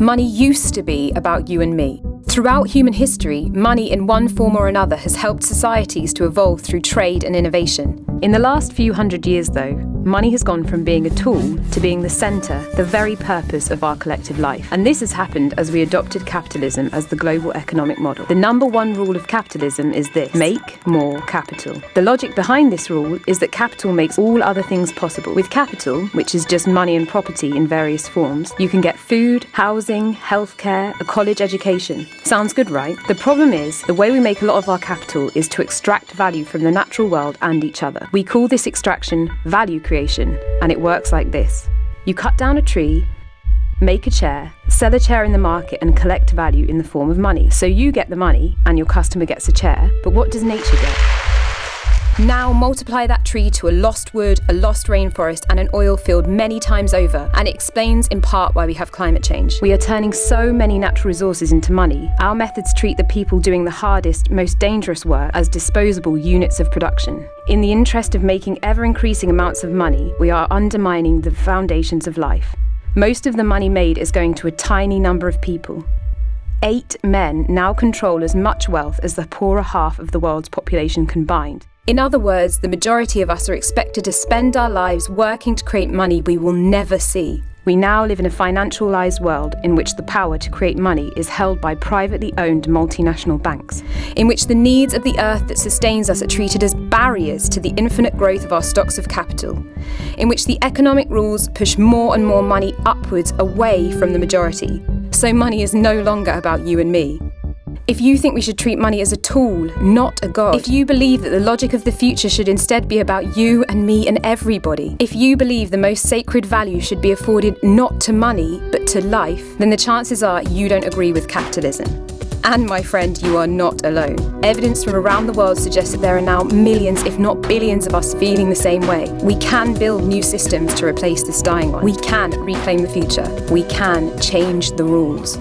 Money used to be about you and me. Throughout human history, money in one form or another has helped societies to evolve through trade and innovation. In the last few hundred years, though, money has gone from being a tool to being the centre, the very purpose of our collective life. And this has happened as we adopted capitalism as the global economic model. The number one rule of capitalism is this: make more capital. The logic behind this rule is that capital makes all other things possible. With capital, which is just money and property in various forms, you can get food, housing, healthcare, a college education. Sounds good, right? The problem is, the way we make a lot of our capital is to extract value from the natural world and each other. We call this extraction value creation, and it works like this. You cut down a tree, make a chair, sell a chair in the market and collect value in the form of money. So you get the money and your customer gets a chair, but what does nature get? Now multiply that tree to a lost wood, a lost rainforest and an oil field many times over, and it explains in part why we have climate change. We are turning so many natural resources into money. Our methods treat the people doing the hardest, most dangerous work as disposable units of production. In the interest of making ever-increasing amounts of money, we are undermining the foundations of life. Most of the money made is going to a tiny number of people. 8 men now control as much wealth as the poorer half of the world's population combined. In other words, the majority of us are expected to spend our lives working to create money we will never see. We now live in a financialized world in which the power to create money is held by privately owned multinational banks, in which the needs of the earth that sustains us are treated as barriers to the infinite growth of our stocks of capital, in which the economic rules push more and more money upwards away from the majority. So money is no longer about you and me. If you think we should treat money as a tool, not a god, if you believe that the logic of the future should instead be about you and me and everybody, if you believe the most sacred value should be afforded not to money, but to life, then the chances are you don't agree with capitalism. And my friend, you are not alone. Evidence from around the world suggests that there are now millions, if not billions of us feeling the same way. We can build new systems to replace this dying one. We can reclaim the future. We can change the rules.